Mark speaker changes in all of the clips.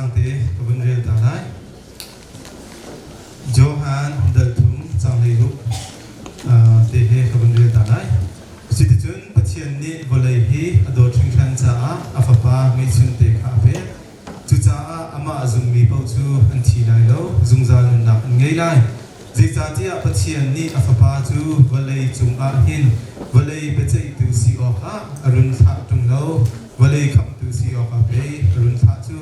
Speaker 1: างเตกบันเรียลตาได้โจฮันเดลทุมจังเลยลุกเตะกบันเรียลตาได้สิทธิจุนปัจจัยนี้วลัยฮีอดอชิงชันจ้าอาฟปาไม่ชุนเตะคาเฟ่จุจ้าอามาจุงมีเป้าจูอันที่ไหนโลจุงจานุนักไงไล่เจ้าที่ปัจจัยนี้อาฟปาจูวลัยจุงอาหินวลัยปัจจัยตุสีออกฮะอรุณทักจุงโลวลัยคำตุสีออกฮะเป้อรุณทักจู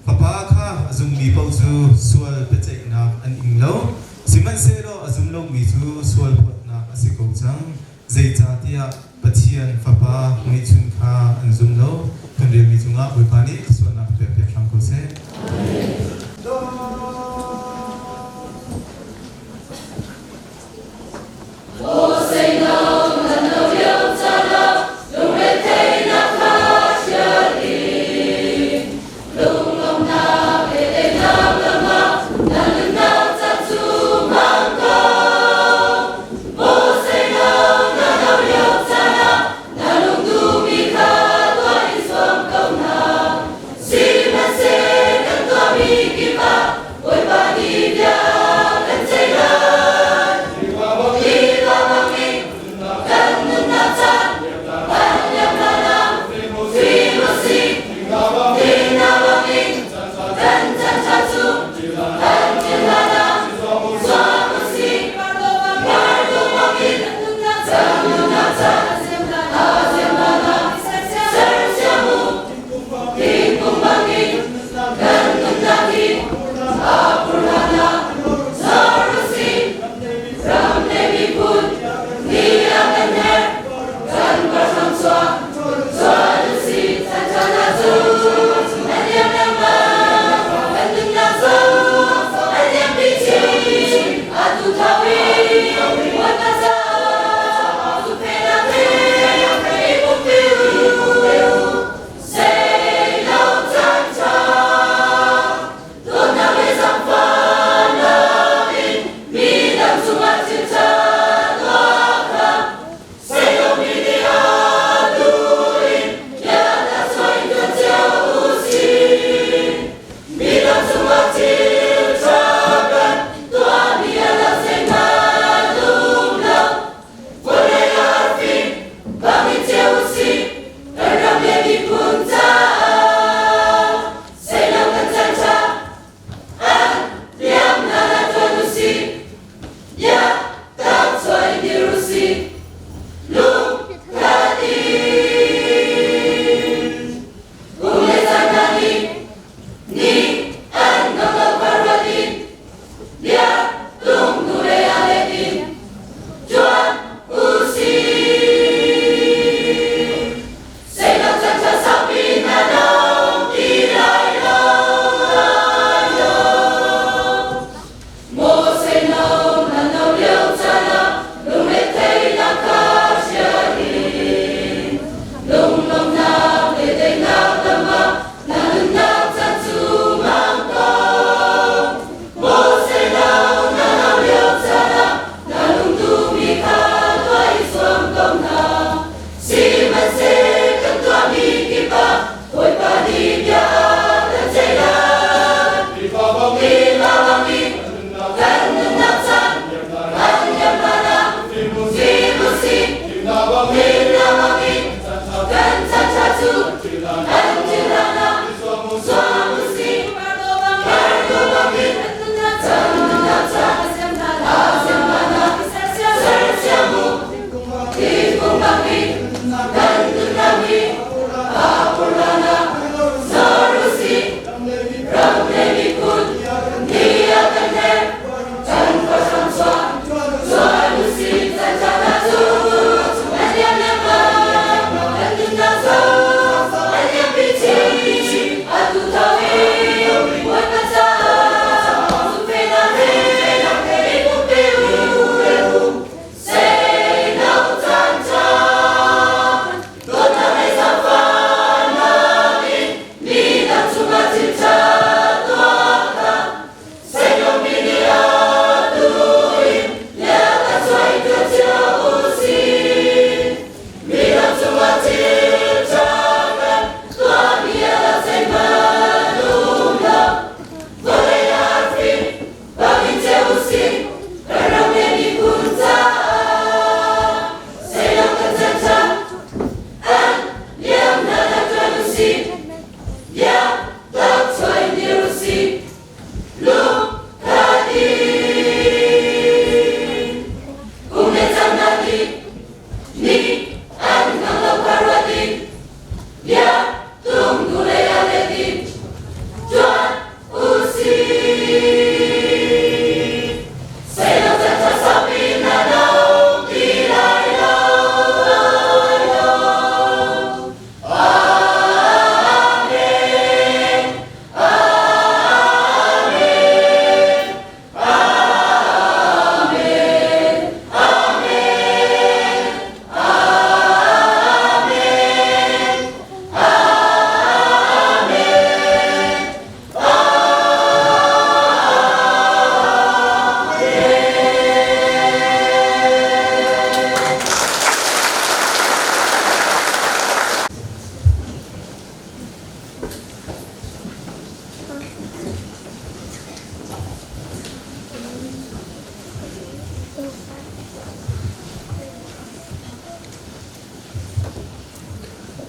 Speaker 1: พระปาข้าจุงมีเป้าจูส่วนปัจจัยนักอันอิงโลสิมันเซโลจุงโลมีจูส่วนพดนักสิโกจังเจ้าที่ปัจจัยพระปาไม่ชุนข้าอันจุงโลคนเดียวมีจุงอาบุปานิส่วนนักเปียกทำกุศล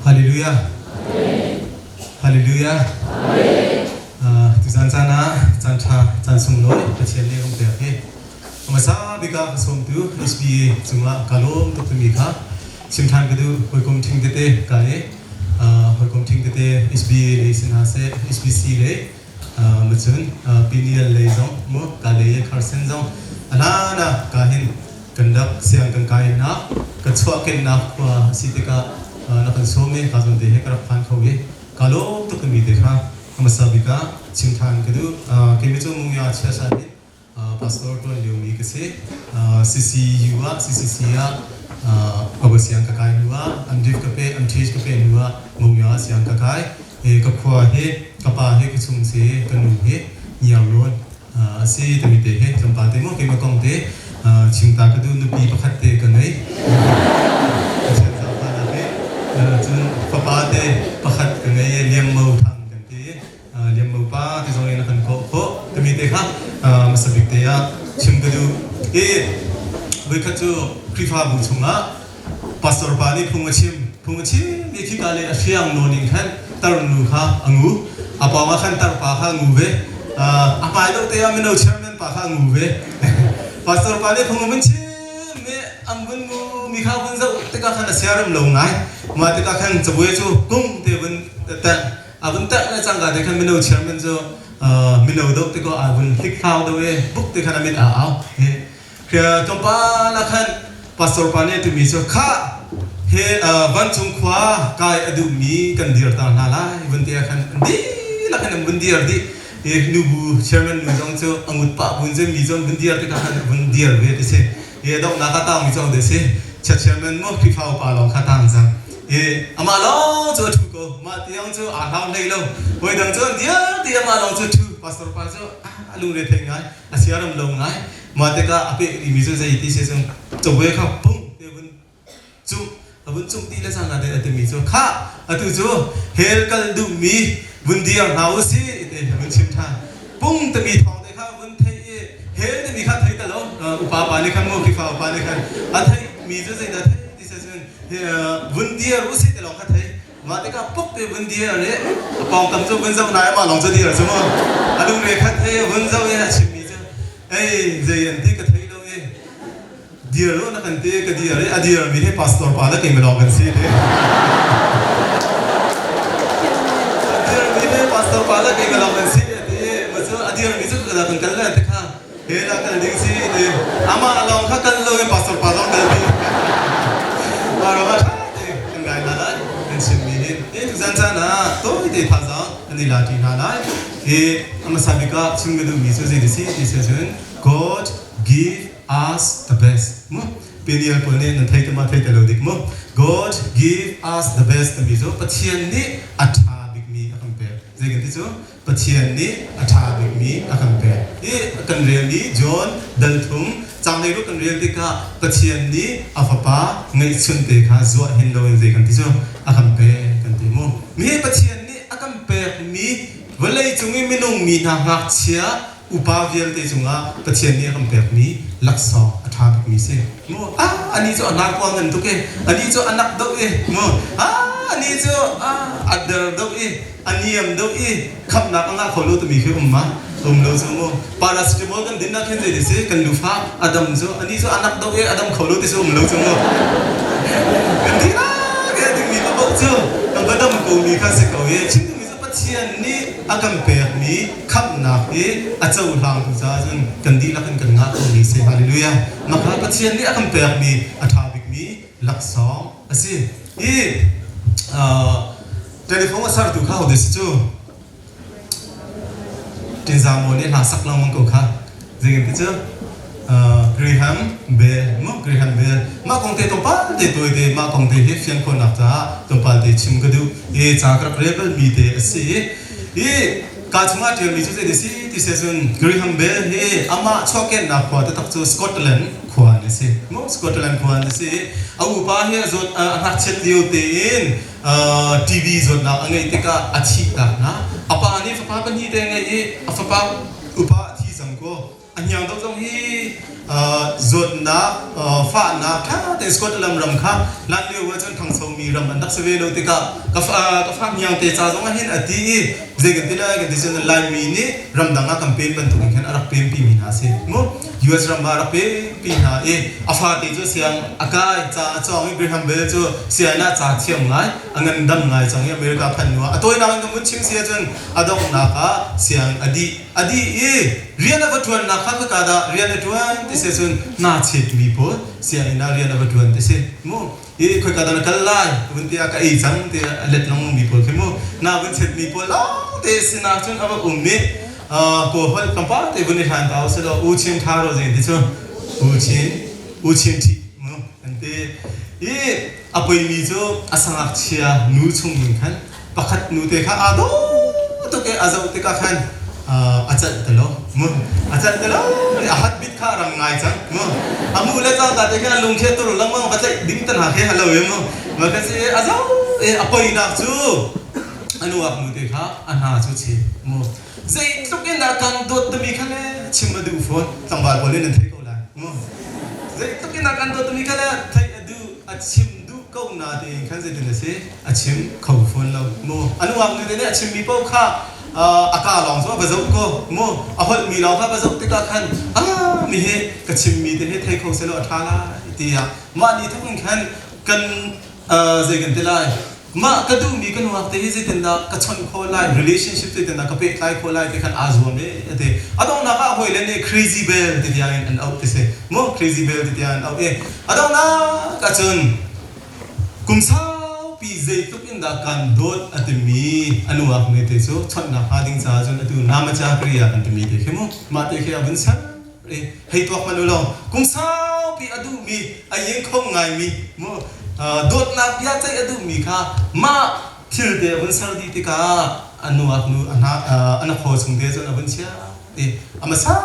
Speaker 1: ฮาเลลูยาฮาเลลูยาทุกท่านจานะจันทราจันทร์สมโนยประเทศนี้ก็เปลี่ยนไปมาซาบิกาสมตูSBAจุงละกาลมตุกมีค่ะชิมทานก็ดูหอยกลมทิ้งเตะกันเลยหอยกลมทิ้งเตะSBAเลยสินะเซ่SBCเลยมาจนปีนี้เลยจ้องมั่วกาเลยคาร์เซนจ้องอันนั้นนะกาเห็นกันดักเสียงกันกายนักกัดชัวกันนักว่าสิทธิ์ก็นักสมัยการจนเดให้กระพันเขาเองกาลมตุกมีเดค่ะมาซาบิกาชิมทานก็ดูเกี่ยวกับมุ่งยาเชื่อชันนี่pastor tuan dia mi kese CCU CCC apa siang kakai dua amdif kape amtis kape dua mumya siang kakai kapwa he kapa he kusung se kanu he nyalon si temite he sampate mo ke makong te cinta kadu nupi pakhat te kanai sampana he chun papa te pakhat kanai liam mau thang kan te liam mau pa ti song ina kan ko temite kha masabik te ya chimgadu wikatu krifa bu chunga pastor pani phungachim ni thikale asiang noning khan tarnu kha angu apawa khan tar pa kha ngu ve apai do te ya mino chairman pa kha ngu ve pastor pani phungum chi me ambun ngu mi kha bun zo te ka khan asiaram lo ngai ma te ka khan chbue chu kum te bun ta abun ta na changa te khan mino chairman zo mino do te ko abun tik thau do we book te khan mit ao ke tompa la khan pastor pane tu mi so kha he ban chung khwa kai adu mi kan dir ta na la bun te khan di la khan bun dir di e nu bu chairman nu jong cho angut pa bun je mi jong bun dir te ka khan bun dir we te se e dok na ka ta mi jong de se chairman mo ki phau pa long kha tang jang ama long cho thu ko ma tiang cho a long nei lo hoi dang cho dia ma long cho thu pastor pa cho alu le theng ngai asiaram lo ngai ma te ka ape mi zo zai ti se song cho we kha pum te bun chu abun chung ti la sang na te mi zo kha atu zo hel kal du mi bun dia nau si te bun chim tha pum te mi thong te kha bun thei hel te mi kha thei ta lo upa pa ni khan mo ki fa pa ni khan a thei mi zo zai da thei ti se song bun dia ru si te lo kha thei ma te ka pok te bun dia le pong tam zo bun zo na ma long zo dia zo mo alu le kha thei bun zo ya chim mi zo zai an ti ka thei lo dia lo na kan te ka dia le a dia mi he pastor pa la ke me lo kan si le dia mi he pastor pa la ke me lo kan si le ma zo a dia mi zo ka da kan kal la te kha he la kan ding si le ama long kha kan lo ke pastor pa lo kan bi ma ro ma ngai na la kan sim mi he tu zan zan na to te tha za ani la ti na la ama sabika chungdu mi zo de si this is God give us the best mo penial pone nan thai tama thai talo dik mo God give us the best mi zo pathian ni atha big mi akam pe zegan ti zo pathian ni atha big mi akam pe kan re ni John dal thum chang nei ru kan re ti ka pathian ni afapa ngai chun te kha zo hin lo zegan ti zo akam pe kan ti mo mi pathian ni akam pe mi walai chungi minung mi na ngak chia upa vial te chunga pathian ni akam pe mi laksa atha mi se mo ani cho anak ko ngan to ke ani cho anak do e mo ani cho adar do e aniam do e khap na ka kholo to mi khi umma lo so mo paracetamol kan din na khen de se kan lufa adam zo ani cho anak do e adam kholo te so lo so mo kan di na ke ding mi ba cho kan ba dam ko mi kha se ko ye chin pathian ni akam pe mi khap na e achau lang tu za jun kan di la kan nga ko ni se hallelujah makha pathian ni akam pe mi atha bik mi laksa asi telephone sar tu kha ho de chu tin za mo ne la sak lang mong ko kha jeng ti chu Graham Bell ma kong te to pa de to de ma kong te he fian ko na ta to pa de chim ga du cha kra rebel mi de si ka chunga te mi chu de si ti se sun Graham Bell he ama choken na kwa ta tak chu Scotland khwa ne si mo Scotland khwa ne si au pa he zot ha chet liu te in TV zot na angai te ka achi ta na apa ni fa pa ban hi te ngai fa pa upa thi sang ko anyang dok jong hi zot na fa na kha te Scotland ram kha lan liu wa chon thang so mi มีรำมันนักเสวโลติกะกับยังเตจ้าจงเห็นอดีเจกันที่ละกันที่จะไลน์มีนี่รำดังกับเป็นบรรทุกเห็นอารักเป็นปีมีนาเสียโมUS รำบารักเป็นปีนาอาฟาติจูเสียงอากาศจ้าจงอิบราฮิมเบลจูเสียน่าจ้าเทียมไงอันนั้นดำไงจังอเมริกาพันวัวตัวนั้นก็มุ่งชิมเสียจนอดองนักเสียงอดีเรียนวัตถุนักข้าก็ได้เรียนวัตถุที่เสียจนน่าเชิดมีพอเสียงน่าเรียนวัตถุที่เสียโมคุยกันตอนกันไล่วันที่อากาศจังที่เล็ดลงมีพอเข้มน่าวันเชิดมีพอแล้วที่สินาจนเอาอุ้มนี่พอหัวกำปั้นที่วันนี้หันเท้าเสร็จแล้วอุชิมทารอจินที่ชนอุชิมที่อันที่อภัยมีจูอาสังอักเชียนูชงยิงขันปักขัดนูเตะอาโดตัวแกอาจจะอุตกะขันอาจารย์ตลอดอาจารย์ตลอดอาหัดบิดข้ารังไงจังอามูเลจ้าแต่แค่ลุงเชตุรุลังมั่งก็จะดิ้งตันหาแค่ฮัลโหลมันก็จะอาจารย์อภัยนักจูอนุวักนูเตะอันหาจูเชใจทุกอย่างนักการโดดมีขันเลยชิมมาดูฝนตั้งบาร์บอลเล่นเทคโอลาใจทุกอย่างนักการโดดมีขันเลยไทยดูอาชิมดูก็น่าดีขันจะดูนะสิอาชิมเขาฝนเราอนุวักนูเตะเนี่ยอาชิมมีเป้าข้าอากาศลองสว่าประสบก็อาพอมีลองข้าประสบติกาขันมีเหตุกระชิมมีแต่เหตุไทยเขาเสียแล้วท้าละที่มาดีทั้งขันกันใจกันที่ไรมากระดูมีกันว่าแต่ที่จะนั่งกระชอนโคไล relationship ที่จะนั่งกับเพื่อนไลโคไลที่ขันอาจวมเนี่ยแต่อาต้องนับว่าหอยเล่นเนี่ย crazy bell ที่ที่อันเอาที่เสcrazy bell ที่ที่อันเอาอาต้องนับกระชอนกุมสาวปีเจตุกินดักกันโดดอัตมีอนุวักเนี่ยที่สุดชนนับหาดิ้งจ้าจนอัตุน้ำจ้ากรียากันที่มีที่เข้มมาที่เข้มเป็นสันให้ตัวมันดูลองกุมสาวปีอดูมีอายังคงไงมีโดดนับยาใจอดูมีค่ะมาทิลเดวันสารดีที่ค่ะอนุวักนูอันนั้นโคชงเดจนอวันเชียอามาซา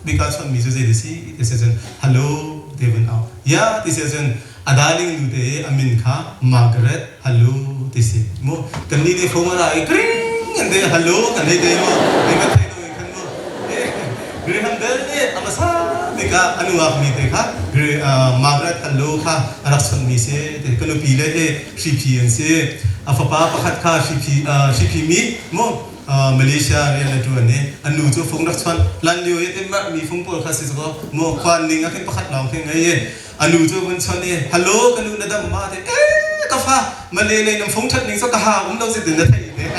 Speaker 1: บิการชนมีจุดเด่นสิที่เซจนฮัลโหลเดวันเอายาที่เซจนอาดาลิงดูเดอามินค่ะมาร์กาเร็ตฮัลโหลที่สิกันนี่เดฟงอะไรกริ๊งกันเดฮัลโหลกันนี่เดเดมาเทโนกันกริ๊งฮัมเดลเนี่ยอามาซาบิการอนุวักมีเดค่ะมาร์กาเร็ตฮัลโหลค่ะรักชนมีเสเดกันนูปีเล่ทริพีอันเสอาฟ้าประคัดค่ะทริพีมีมาเลเซียเรียนตัวนี้อันนู้นจะฟงรักชนลันเดียวเอ็มมีฟงปอลคาสิสก็ควันนิ่งอาขึ้นประคัดเราเพียงไงอันนู้นจะวันชนนี่ฮัลโหลกันนู้นนั่นมาเด้กาฟ้ามาเลยน้ำฟงชัดนิ่งสักหาเราสิถึงจะไทยเนี่ย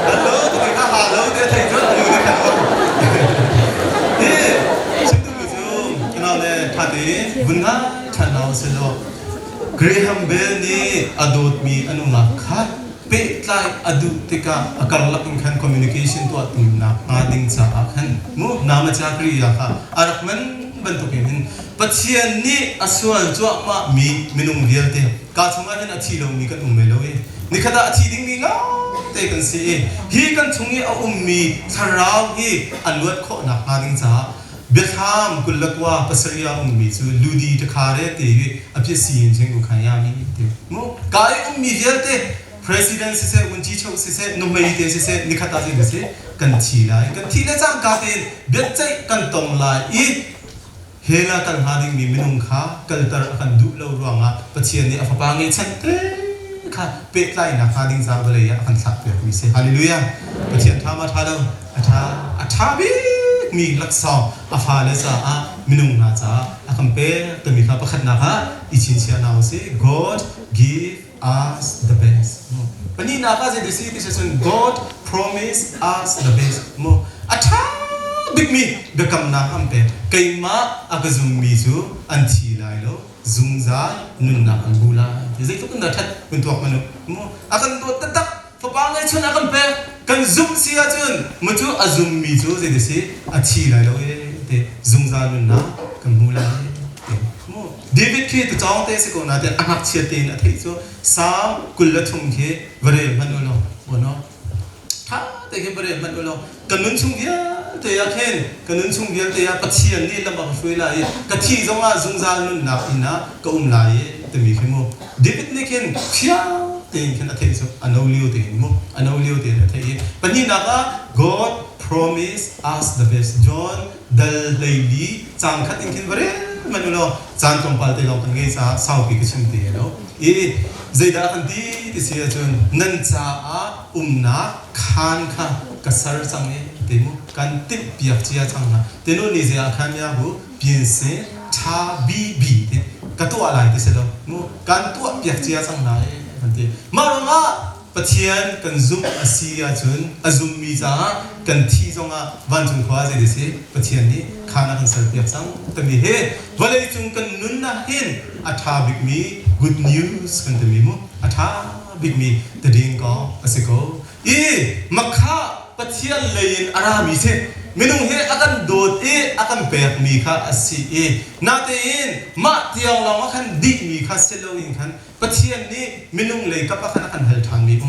Speaker 1: ฮัลโหลตัวนี้ก็ฮัลโหลเดี๋ยวไทยก็อันนู้นกันชิมดูจูเราเนี่ยท่าดีบุญงาท่านเราเสร็จแล้วเกรแฮมเบลนี่อดูดมีอนุมัติค่ะเป็นไลอดูติกาอาการลักอินขันคอมมิวนิเคชันตัวตุ่มนักอาดิ้งสาขันน้ำจากรียาค่ะอารักมันบรรทุกเห็นปัจจัยนี้อาส่วนจัวมามีนุ่งเดียร์เตะการทำงานนั้นอาชีพเรามีกันอุ้มเมลอยนี่ขณะอาชีพดิ้งมีง้าเตะกันสิฮีกันทุ่งนี้เอาอุ้มมีสาราวฮีอันวัดโคนักอาดิ้งสาเบียดทามกุลกว่าภาษาอย่างมีจูลูดีตะคาเรตีอภิสิทธิ์เชิงกุขายามีเตกายมีเดียร์เต president สิเซวันที่ชกสิเซนุ่มมีเตสิเซนิคตาสิเซกันทีไลกันทีละจังการเตเบียดใจกันตรงไลเฮลากันหาดิ้งมีมินุงขากันตระกันดูเลวรังอ่ะปัจจัยนี้อฟปางเงินฉันเตค่ะเป็ดไลนะหาดิ้งซาเบลียกันสักเปียมีเซฮาเลลูยาปัจจัยธรรมะท่าเราอัฐาบีมีลักษณะอาฟาเลซ่ามินุงนาจ้าอาคัมเป้ตัวมีข้าประคัดนะคะอิชินเชียนเอาสิ God give us the best วันนี้นาคาจะดิสิที่จะส่ง God promise us the best อัฐาบิ๊กมีเบคำนาคัมเป้ใครมาอากาซุมมีจูอันทีไลโลซุงซานุนนาอันบูลาที่จะทุกคนนัดเป็นตัวมันอากันตัวตัดฟบางไงชนอากันเป้กันซุมเสียจนมันจูอาซุมมีจูจะดิสิอันทีไลโลเตซุงซานุนนากันบูลาเดวิดคีตัวจ้องเตสิโกนาเตอักเชียเตนะที่จูสามกุลทุ่งเขบริเวณมันอุโลวันนั้นถ้าแต่เขบริเวณมันอุโลกันนุ่นชุ่งเดียเตียเข็นกันนุ่นชุ่งเดียเตียปัจเจียนนี่ลำบากช่วยไล่กันที่จงอาซุงซานุนนาอินะก็ไล่แต่มีขึ้นมั้งเดวิดนี่เข็นเชียเตียนขึ้นที่จูอันเอาเลี้ยวเตียนมั้งอันเอาเลี้ยวเตียนที่ปัจจุบันก็ God promise us the best John เดลเลลีจังขัดอินขึ้นบริมันอุโลจานตรงปาลเตลองกันเงยซาสาวปีกชิมเตียแล้ว zai da kan ti sia chun nan cha a na khan kha kasar sang ne demu kan tip piak chia chang na tenu ni sia khan ya bu bien se tha bi bi ka to alai ti se lo mu kan to piak chia chang na kan ti ma ro ma pathian kan zum asia chun azum mi za kan thi zonga van chung khwa je se pathian ni khana kan sar piak sang tami he walai chung kan nun na hin atha big mi good news kan tami mu atha big mi the ding ko asiko makha pathian lein arami se minung he akan dot akan pek mi kha asi na te in ma tiang long akan dik mi kha selo in khan pathian ni minung le ka pa khan akan hal thang mi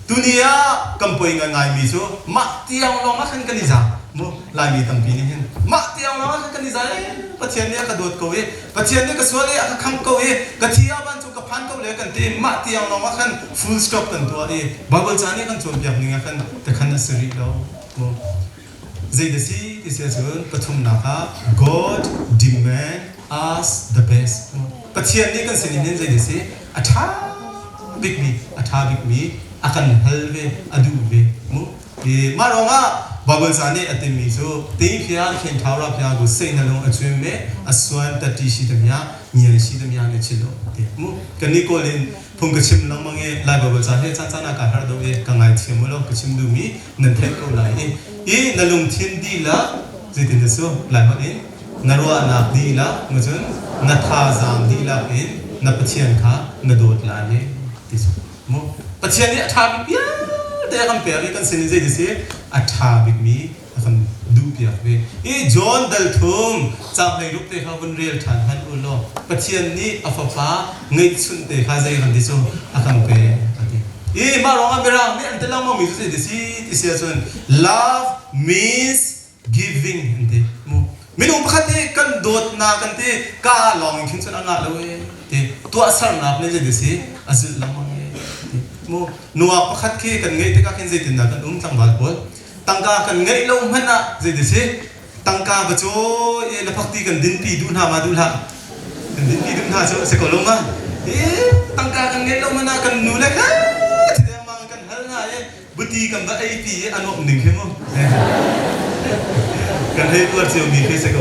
Speaker 1: dunia kampoi ngai mi so ma tiang long akan kan iza mo lai mi tam pi ni hen ma tiang long akan kan iza pathian ni ka dot ko pathian ni ka swale aka kham ko ka thia ban chu ka phan ko le kan te ma tiang long akan full stop kan to babal chani kan chom piak ni akan ta khan asri lo mo zai da si isia chun pathum na kha God demand us the best pathian ni kan sin nen zai da si atha big me akan halve adu ve mu maronga babal sane atemi so te phya khen thawra phya ko sei na long achwin me aswan tati shi tamya nyan shi tamya ne chilo te mu kani ko len phung ka chim lang mange lai babal sa he chan chana ka har do ye ka ngai chim mo lo ka chim du mi nan the ko lai na lung thin di la zai tin so lai ma in narwa na di la ngajun na tha zam di la in na pathian kha na dot la ye ti so mo pathian ni atha bi te kan pe ri kan sin zai di se atha bi mi kan du pia ve John dal thum chang hai rup te kha bun real than han u lo pathian ni afafa ngai chun te kha zai kan di so akan pe ma ronga mera me antela mo mi se di si ti se chun love means giving ante mo minung pakhate kan dot na kan te ka long khin chun anga lo te to asar na ple je di si azul lamang mo nuwa pakhat ke kan ngai te ka khin je tin na kan tang bal bol tangka kan ngai lo hana je di si tangka ba cho la phakti kan din pi du na ma du la kan din pi du na so se ko lo ma tangka kan ngai lo hana kan nu la ka te ma kan hal na buti kan ba ai pi anok ning ke mo kan he ko se mi ke se ko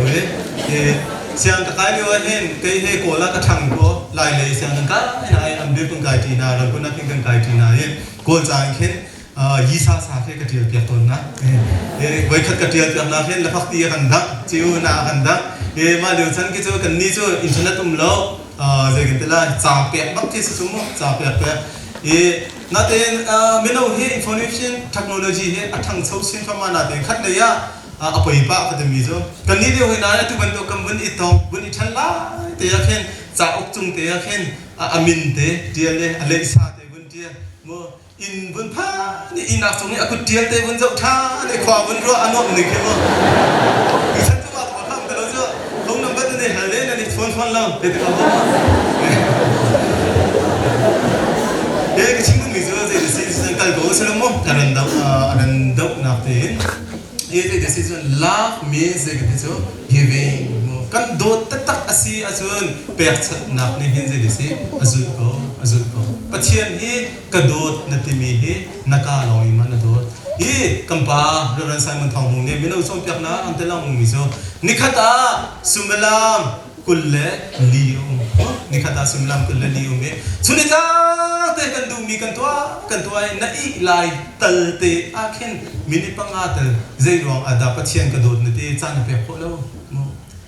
Speaker 1: siang ka kai wa hen ke he ko la ka thang ko lai le siang ka na ai am de pung kai ti na ran ko na ping kan kai ti na ko jang khen yi sa ke ka tial pya ton na wai khat ka tial pya na khen la phak ti kan dak chiu na kan dak ma lu chan ki cho kan ni cho internet lo je kan te la cha pya bak ti su mo cha pya na te meno he information technology he athang chau sin phama na te khat le ya apoi pa ka de mi zo kan ni de hoi na tu ban to kam bun I tong bun I than la te ya khen cha ok chung te ya khen amin te dia le ale sa te bun dia mo in bun pha ni ina song ni akut dia te bun zo tha ne khwa bun ro anok ni ke mo ki san tu ba to kham te lo zo long number te ne hale na ni phone lang te ka mo ke ching mi zo je se kal go se lo mo aran dau na te the decision love means giving kan do tak asi azun pek nak ni hin je disi azul ko pathian hi ka dot na timi hi naka loi man do kampa ran sai man thong ne mino som pek na antelang mi so nikhata sumalam kulle liu nikhata sumalam kulle liu me sunita te kan du mi kan tua na I lai tal te akhen mini pangatal zai rong ada pathian ka dot ne te chan pe kho lo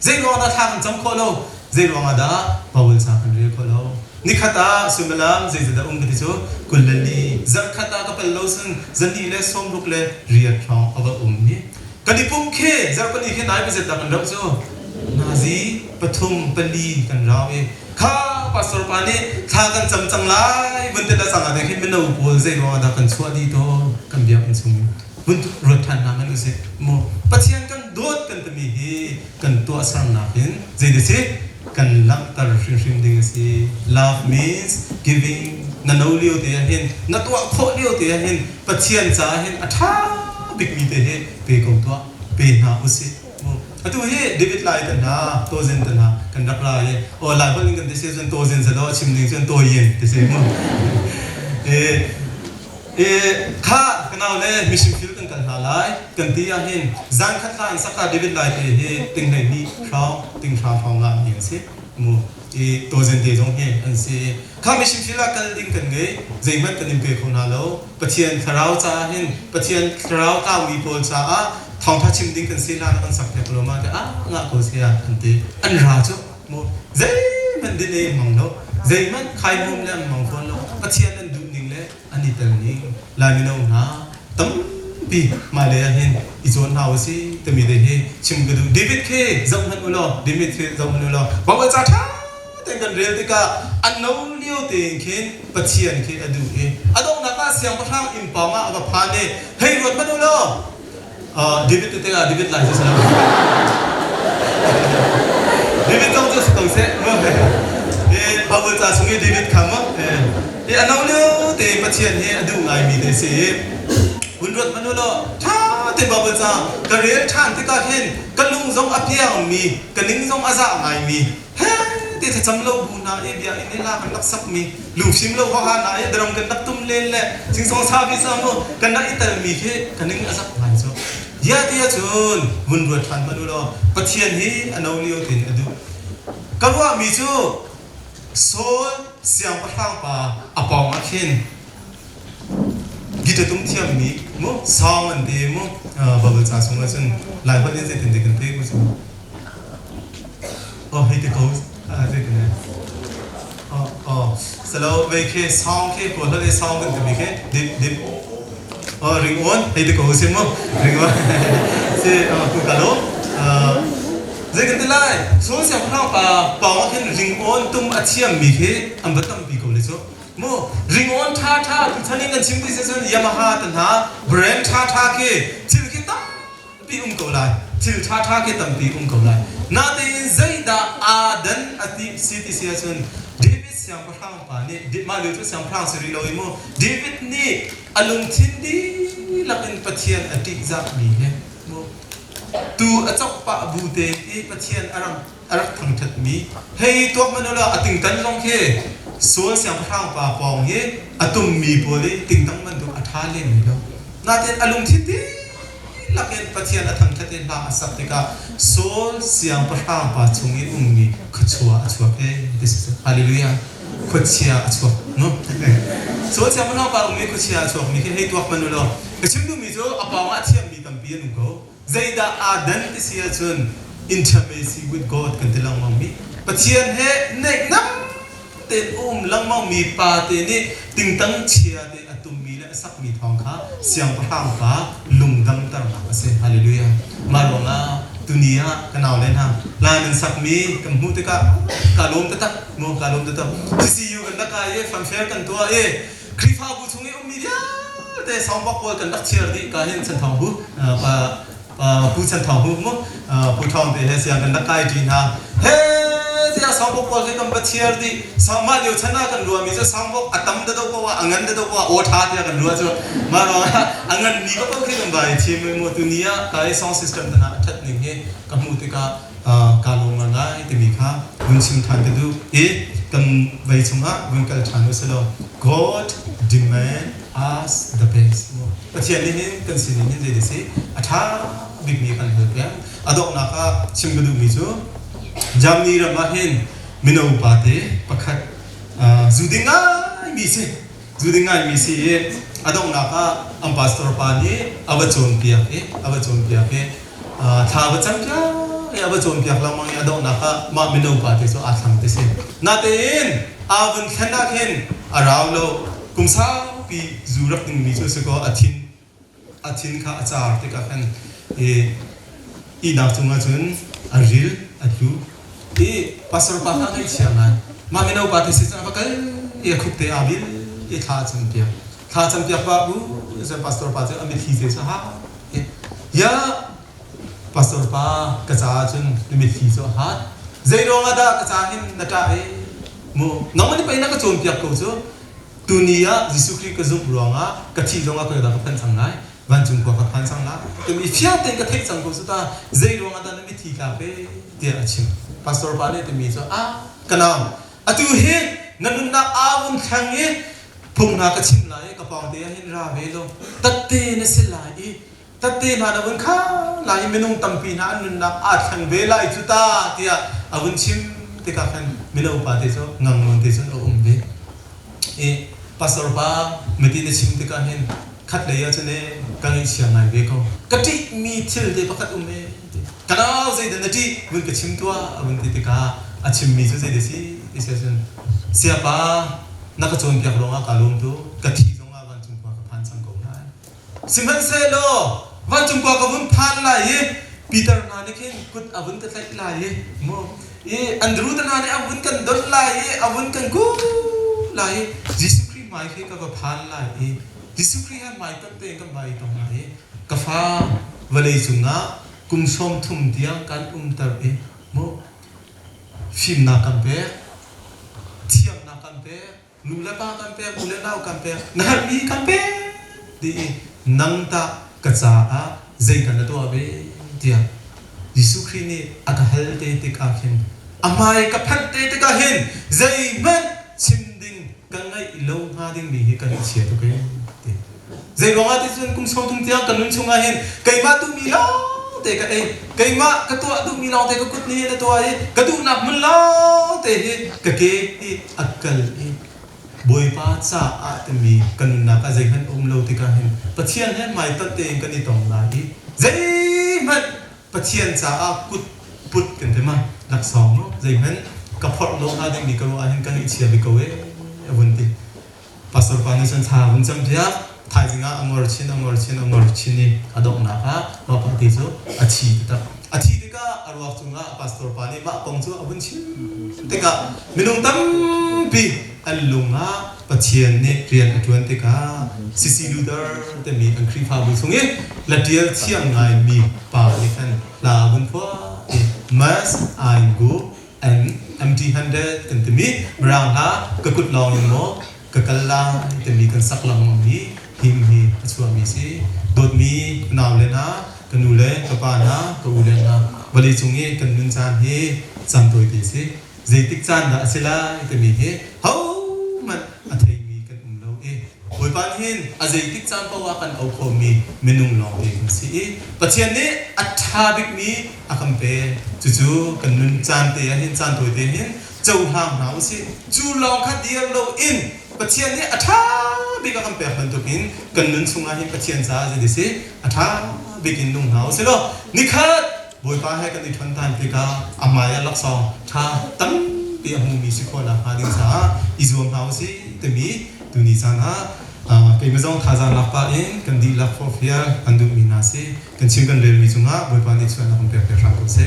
Speaker 1: zai rong da thang cham kho lo zai rong ada bawul sa kan re kho lo nikhata sumalam zai da ke so kullali zakhata ka pal lo sun zani le som ruk le riat thong aba ni kadi pum khe zar ko ni khe nai be zet da kan rap so nazi pathum pali kan rawe kha pastor pani kha kan cham chang lai bun te da sang ade khin meno bol zai ro da kan chwa di to kan bia in sum bun ro than na man se mo pathian kan dot kan tami hi kan to asam na hin zai de se kan lam tar shim ding si love means giving na no liu te hin na to kho liu te hin pathian cha hin atha big mi te he pe ko to pe na usi atu he David lai ta na to zen ta na กันนักลายโอ้หลายคนกันที่เสียจนโตจนจะล้อชิมหนึ่งจนโตเย็นที่เสียมั้งข้ากันเอาเลยมิชิมฟิลกันหาไลกันที่ยังเห็นจังขัดลายสักการเดวิดไลท์ติงไหนนี่เขาติงทางฟังงานอย่างเสียมูตัวเจนเดจงเห็นอันเสียข้ามิชิมฟิลกันดิ้งกันไงใจมันกันนิ่มเปย์คนหาแล้วปะเทียนคราวจ้าเห็นปะเทียนคราวก้าวมีโพลจ้าทองทัชชิมดิ้งกันเสียแล้วอันสักเทปโลมาก็งาโคเสียอันที่อันราจุมูใจมันดิ้งเองมังแล้วใจมันใครมุมแล้วมังคนแล้วปะเทียนนั้นดูนิ่งเลยอันนี้ตัวนี้ลายมิโนนะตั้มปีมาเลยเห็นอีโซนเฮาสิตั้มมีเดย์ชิมกันดูเดวิดเคจงหันอุลอเดวิดเคจงหันอุลอบอกว่าจ้าท่าแต่กันเรียลติกาอันนู้นเลี้ยวเต็งเข็นปะเทียนเคอดูอดงนักเสียงประทังอิมปองอ่ะกับพานี่เฮ้ยรถมันอุลอเดวิดตัวเองเดวิดไลฟ์สลับเดวิดต้องจะต้องเสร็จบอกว่าจะส่งให้เดวิดคำว่าอันนู้นเลี้ยวเต็งปะเทียนเอดูไงมีเดซี่บุญรถมันอุลอท่าเต็งบอกว่าจะกระเรียนท่านที่ก็เห็นกันลุงทรงอภิยงมีกันนิ่งทรงอาซาไงมีที่จะจำเราบุญนาเบียอินเล่ากันนักสักมีลูกชิมเราว่าหานาดรมกันนักตุ้มเล่นแหละจึงสงสารพิสามุกันนักอิตาลีแค่กันนึงอาศักหายจ้ะยาที่จะจนบุญรวดทันมาดูเราปะเทียนฮีอันเอาเลี้ยวถึงอดูกันว่ามีจูโซนเสียงประทังป่าอปองมาเข็นกิจตุ้มเทียมมีมุสองอันเดียมุบาบจ่าสงฆ์จนหลายคนยังจะถึงเด็กกันเตะกูจูให้ที่เขาอะไรกันเนี่ยสโลว์เวกซองเคปวดเลยซองกันจะมีแค่ดิบริงออนให้ที่เขาเสียมั้งริงออนเสียคุณกาโลเรื่องกันที่ไรส่วนเสียงพลังป่าป่าวแค่ริงออนตุ้มอาเชียมมีแค่อันบัตตัมปีเขาเลยจ้ะมั้งริงออนท่าทุกท่านนี่กันชิมที่เสียยามาฮ่าตันหาแบรนด์ท่าแค่ที่แค่ตั้มปีเขาเลยที่ท่าแค่ตั้มปีเขาเลยนาเดินใจดาอาดันอติสิทธิเสียจนเดวิดเสียงพระข้างป่านี่มาเลยตัวเสียงพระข้างสุริโลอิโมเดวิดนี่อารมณ์ทิ้งดีหลักเป็นปะเทียนอติจักมีเนี่ยโมตัวอจักปะบูเตอีปะเทียนอารักทั้งทัดมีเฮ้ยตัวมันเราอติงตันลงเคส่วนเสียงพระข้างป่าปองเฮอตุมมีโพลีติงตั้งมันดูอัฐาเล่นเนาะนาเดินอารมณ์ทิ้งดีหลักเป็นปะเทียนทั้งทัดเองละสักติกาโซลเสียงพระข้างป่าชงอีมีขชัวthis is hallelujah ขชัวเนาะโซลเสียงพระข้างป่ามีขชัวมีแค่ให้ตัวมันดูแล้วก็ชิมดูมีโจอปาวะเทียมมีตั้งปีนึงก็ใจดาอาดันที่เสียจน intimacy with God กันที่ลังมังมีปะเทียนเฮเนกน้ำเต็มลังมังมีปาเตนี่ติงตั้งเชียเตอตุมีและสักมีทองค่ะเสียงพระข้างป่าลุงดำตระหนักเสียฮาเลลูยามาลงอ่ะตุนียะกันเอาเลยนะลายนั้นสักมีกันหูติกะกาลมตะตะโมกาลมตะตะที่ซีอยู่กันนักไอ้ฟังเฟรกันตัวคริฟาบุชงเอมีเดียแต่สองบอกว่ากันนักเชียร์ดีการเห็นฉันทองหูผู้ฉันทองหูมั้งผู้ทองเดี๋ยวเสียงกันนักไอ้ดีนะเฮ้ที่สองบอกว่ากันบัดเชียร์ดีสองมาเดียวชนะกันรัวมีจะสองบอกอัตมเดดว่าอังเงินเดดว่าโอทาที่กันรัวจ้ะมาลองอังเงินมีก็ต้องคิดกันไปทีมมือตุนียะการซองซิสเต็มนั้นทัดหนึ่งเฮกับมูติกาการลงมาได้ที่มีค่าบุญชิมทานกันดูกันไว้ชงอ่ะบุญกันทานอุสโล God demand us the best ประเทศนี้กันสิ่งนี้จะได้สิอัฐาบิกมีกันเหรอเนี่ยอดอกนักชิมกันดูมิจูจำนี้เรามาเห็นมิโนปาเตประคัดจุดง่ายมีสิอดอกนักอัมพาสตอร์ปานีอวจนเปียกท้าวจังจ้าอวจนเปียกเรามองอดอกนักมามิโนปาเตโซอาสังเตเซนาเตนอาวันแค่นักเห็นอาราวโลกุมสาวปีจูรักหนึ่งมีจุดสกออาทินข้าอาจารย์ที่กับกันอีนักทุงอาจนอาริลอาจูpastor ปาข้างไอ้เชียงไงมาไม่เอาปาฏิเสธนะกันคุกเตอาบิลท่าจำเปียปะบูจะ pastor ปาจะอเมริกาเสียฮะpastor ปากระจายจนอเมริกาเสียฮะใจร้องอะไรกระจายหินนักการมูน้องมันไปนักโจมเปียกกูจูตุนียะยิสุคริสต์ก็จุกร้องกระชีร้องก็ได้กับพันสังไง วันจุงกว่ากับพันสังละตัวมีเฟี้ยเต็งกระเทกสังกุสุตาใจรวงอันนั้นไม่ทีกาเป้เดียชิมพาสตอร์ปานี่ตัวมีsoกันเอาตัวเห็นนั่นนักอาวุธแข่งเองพุ่งนักชิมไหลกระป๋องเดียเห็นราเวลตัดเตนเสลายตัดเตนอาวุธข้าไหลไม่นุ่งตั้มปีนั้นนักอาแข่งเวลาจุตาเดียอาวุธชิมที่กับแข่งไม่เล่าปาเตโซงังมันเตโซโอ้เวพาสตอร์ปาไม่ตีนชิมที่กับเห็นขัดเลยอ่ะเจ้าเนี่ยกังอิเชียงไงเวก็กะทิมีทิลเดปะกัดเมกันเอาใจเดินที่วันกชิมตัววันที่ติกาอาชิมมีจุดเดสิที่เสียส่วนเสียป้านักโจรเกี่ยวกับการลงตัวกะทิตรงวันจุงกว่ากับพันสังกงได้สิมันเซโลวันจุงกว่ากับวันพันไล่ปีเตอร์นานี่คือกุดอวันตัดไล่โมอันดรูตันนานี่อวันกันดอลไล่อวันกันกูไล่ยิสุคริสต์มาคือกับพันไล่ยิสุคริสต์ไม่ตั้งแต่กับไม่ตรงไหนกับฟ้าวันเลยจุงอ่ะกุมสมทุ่มเดียงกันตาโมฟิล์มนักกันเปะเทียมนักกันเปะนูเลบ้ากันเปะนูเลน่ากันเปะนาฮามีกันเปะดีนังตากระจาใจกันตัวเบเดียยิสุคริสต์นี่อากาศเตติกาเห็นอามายกับพันเตติกาเห็นใจมันชิมดิ่งกันไงโลหะดิ่งมีเหตุการณ์เสียตัวเองใจร้องที่ส่วนกุมสมทุ่มเดียงกันนุ่งชงเห็นไก่มาตุมีล้อแต่ก็ไก่มาก็ตัวดูมีล้อแต่ก็กุดนี่แต่ตัวก็ดูนับมันล้อแต่ก็เกยอักกัลบอยป้าจ้าอาตมีกันนุ่นนักใจหันอมโลติกาเห็นปะเทียนเห็นไม่ตัดเองกันนี่ตรงไหนใจมันปะเทียนจ้ากุดปุดกันเถอะมั้งหลักสองเนาะใจมันกับพอดโลหะดิ่งมีก็ว่าเห็นกันอีเชียบิกเววันที่พาสตอร์ปานิสันทาวันจำเพียท้ายจริงอ่ะองค์ชินนี่อดอกนะคะมาปฏิโซอาชีพแต่อาชีพที่ก็อารวาสุงอ่ะพาสตอร์ปานี่มาปองโซอาบุญชินที่ก็มินุงตั้มปีอันลุงอ่ะปัจเจียนเนี่ยเรียนอัจฉริยะที่ก็ซิซิลูเดอร์แต่มีอังกฤษฟาบุญสุงเองและเดียร์เชียงไงมีป่าที่กันลาบุญพัวมัสไอโกMT100 กันที่มีมรางละก็กุดลองยังโมก็กัลลาที่มีกันสักลังมีหิมฮีชัวมีสิโดดมีนาวเลนะกันนูเลกับปานะกับอูเลนะบริจุงเอกันนุนจานเฮจำตัวดีสิเจติกจานดาสิลาที่มีเฮเฮามันอัฐิมีกันเราโอยปานหินอาเจติกจานปะว่ากันเอาคอมีเมนุงลองเองสิปัจจัยนี้อัฐาบิกมีอาคัมเปจู่ๆกันนุนจานเตียหินจานตัวเตียหินเจ้าห้ามหนาวสิจู่ลองคัดเดียวเราอินปัจจัยนี้อัฐาบิกอาคัมเปมันตุกินกันนุนสุงาหินปัจจัยจ้าจะดิสิอัฐาบิกินนุ่งหนาวสิโลนิคัดบอยปาให้กันในทันทันที่ก็อามายลักษณ์ท่าตั้งเปียหูมีสิคนละหาดิ้งสาอิจวมหนาวสิแต่มีตุนิสานะเกี่ยมจงท่าจานลักปะเองกันดีลักฟอร์ฟิอาอันดุมีนาสิกันชิงกันเรียนมีจุงะบอยปานิชวนอาคัมเปเป็นรังกุเซ